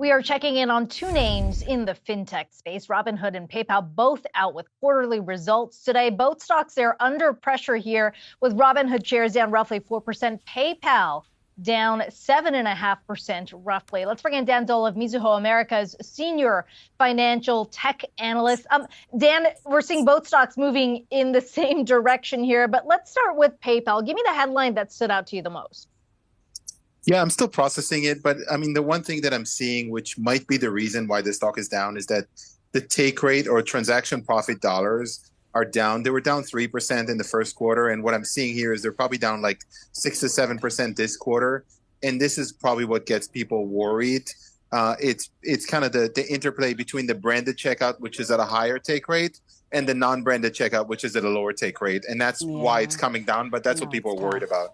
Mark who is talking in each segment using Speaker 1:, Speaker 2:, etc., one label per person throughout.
Speaker 1: We are checking in on two names in the fintech space. Robinhood and PayPal both out with quarterly results today. Both stocks are under pressure here, with Robinhood shares down roughly 4%, PayPal down 7.5% roughly. Let's bring in Dan Dole of Mizuho America's senior financial tech analyst. Dan, we're seeing both stocks moving in the same direction here, but let's start with PayPal. Give me the headline that stood out to you the most.
Speaker 2: Yeah, I'm still processing it, but I mean, the one thing that I'm seeing, which might be the reason why the stock is down, is that the take rate or transaction profit dollars are down. They were down 3% in the first quarter, and what I'm seeing here is they're probably down like 6 to 7% this quarter, and this is probably what gets people worried. It's kind of the interplay between the branded checkout, which is at a higher take rate, and the non-branded checkout, which is at a lower take rate, and that's why it's coming down. But that's what people are worried about.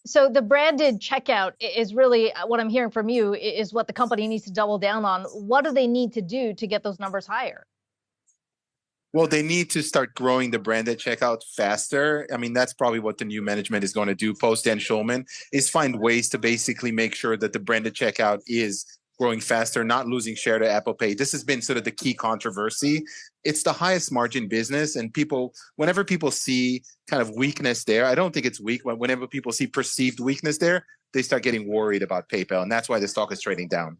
Speaker 1: So the branded checkout is really what I'm hearing from you is what the company needs to double down on. What do they need to do to get those numbers higher?
Speaker 2: Well, they need to start growing the branded checkout faster. I mean, that's probably what the new management is going to do post Dan Schulman, is find ways to basically make sure that the branded checkout is growing faster, not losing share to Apple Pay. This has been sort of the key controversy. It's the highest margin business, and whenever people see kind of weakness there, I don't think it's weak, but whenever people see perceived weakness there, they start getting worried about PayPal, and that's why the stock is trading down.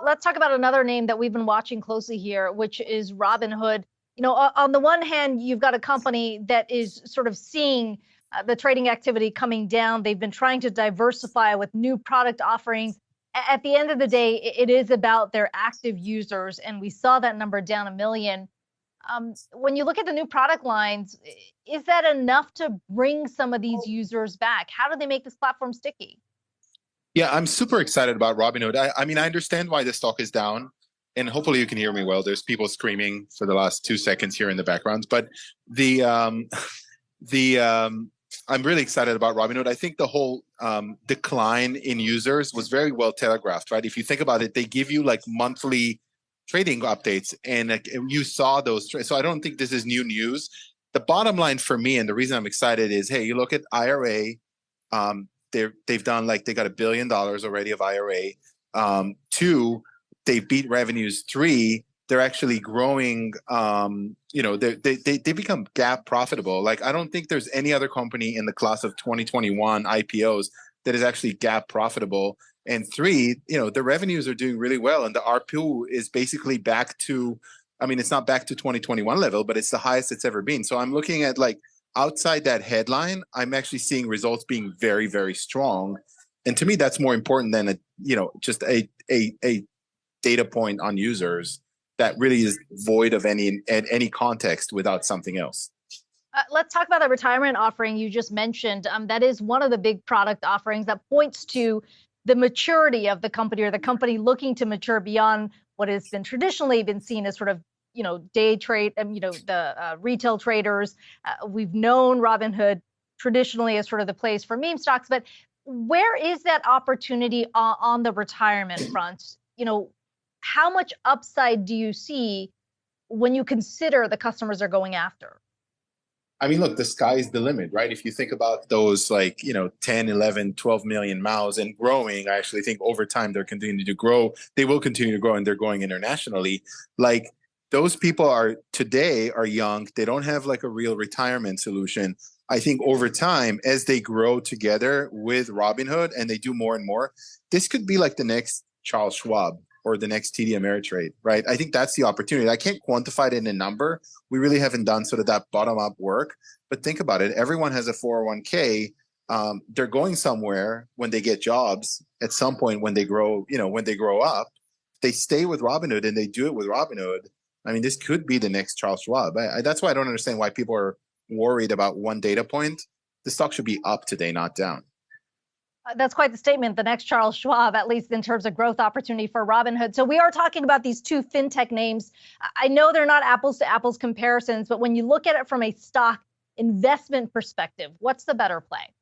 Speaker 1: Let's talk about another name that we've been watching closely here, which is Robinhood. You know, on the one hand, you've got a company that is sort of seeing the trading activity coming down. They've been trying to diversify with new product offerings. At the end of the day, it is about their active users, and we saw that number down 1 million. When you look at the new product lines, is that enough to bring some of these users back? How do they make this platform sticky?
Speaker 2: Yeah, I'm super excited about Robinhood. I mean, I understand why the stock is down, and hopefully you can hear me well. There's people screaming for the last 2 seconds here in the background, but I'm really excited about Robinhood. I think the whole decline in users was very well telegraphed, right? If you think about it, they give you like monthly trading updates, and you saw those. So I don't think this is new news. The bottom line for me, and the reason I'm excited is, hey, you look at IRA. They've done like they got $1 billion already of IRA. 2, they beat revenues. 3, they're actually growing. They become GAAP profitable. Like, I don't think there's any other company in the class of 2021 IPOs that is actually GAAP profitable. And 3, the revenues are doing really well, and the ARPU is basically back to, I mean, it's not back to 2021 level, but it's the highest it's ever been. So I'm looking at like outside that headline, I'm actually seeing results being very, very strong. And to me, that's more important than just a data point on users that really is void of any context without something else.
Speaker 1: Let's talk about the retirement offering you just mentioned. That is one of the big product offerings that points to the maturity of the company, or the company looking to mature beyond what has been traditionally been seen as sort of day trade, the retail traders. We've known Robinhood traditionally as sort of the place for meme stocks, but where is that opportunity on the retirement front? How much upside do you see when you consider the customers they're going after?
Speaker 2: I mean, look, the sky is the limit, right? If you think about those 10, 11, 12 million MAUs and growing, I actually think over time they're continuing to grow. They will continue to grow, and they're going internationally. Like, those people are young. They don't have like a real retirement solution. I think over time, as they grow together with Robinhood and they do more and more, this could be like the next Charles Schwab or the next TD Ameritrade, right? I think that's the opportunity. I can't quantify it in a number. We really haven't done sort of that bottom-up work. But think about it. Everyone has a 401k. They're going somewhere when they get jobs at some point when they grow, when they grow up. They stay with Robinhood and they do it with Robinhood. I mean, this could be the next Charles Schwab. That's why I don't understand why people are worried about one data point. The stock should be up today, not down.
Speaker 1: That's quite the statement, the next Charles Schwab, at least in terms of growth opportunity for Robinhood. So we are talking about these two fintech names. I know they're not apples to apples comparisons, but when you look at it from a stock investment perspective, what's the better play?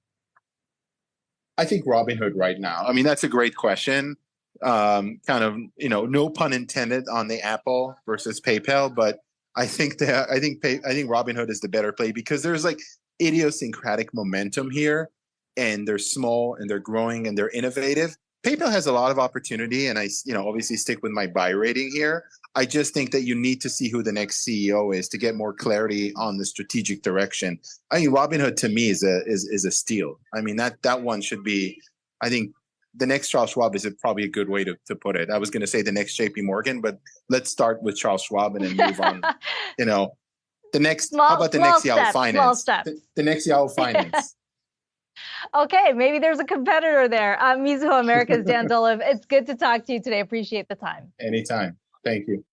Speaker 2: I think Robinhood right now. I mean, that's a great question. Kind of, no pun intended on the Apple versus PayPal, but I think Robinhood is the better play because there's like idiosyncratic momentum here, and they're small and they're growing and they're innovative. PayPal has a lot of opportunity, and I, obviously stick with my buy rating here. I just think that you need to see who the next CEO is to get more clarity on the strategic direction. I mean, Robinhood to me is a steal. I mean, that one should be. I think the next Charles Schwab is probably a good way to put it. I was going to say the next JP Morgan, but let's start with Charles Schwab and then move on. The next. How about the next Yahoo Finance?
Speaker 1: Small steps.
Speaker 2: The next Yahoo Finance.
Speaker 1: Okay, maybe there's a competitor there. Mizuho America's Dan Dolev. It's good to talk to you today. Appreciate the time.
Speaker 2: Anytime. Thank you.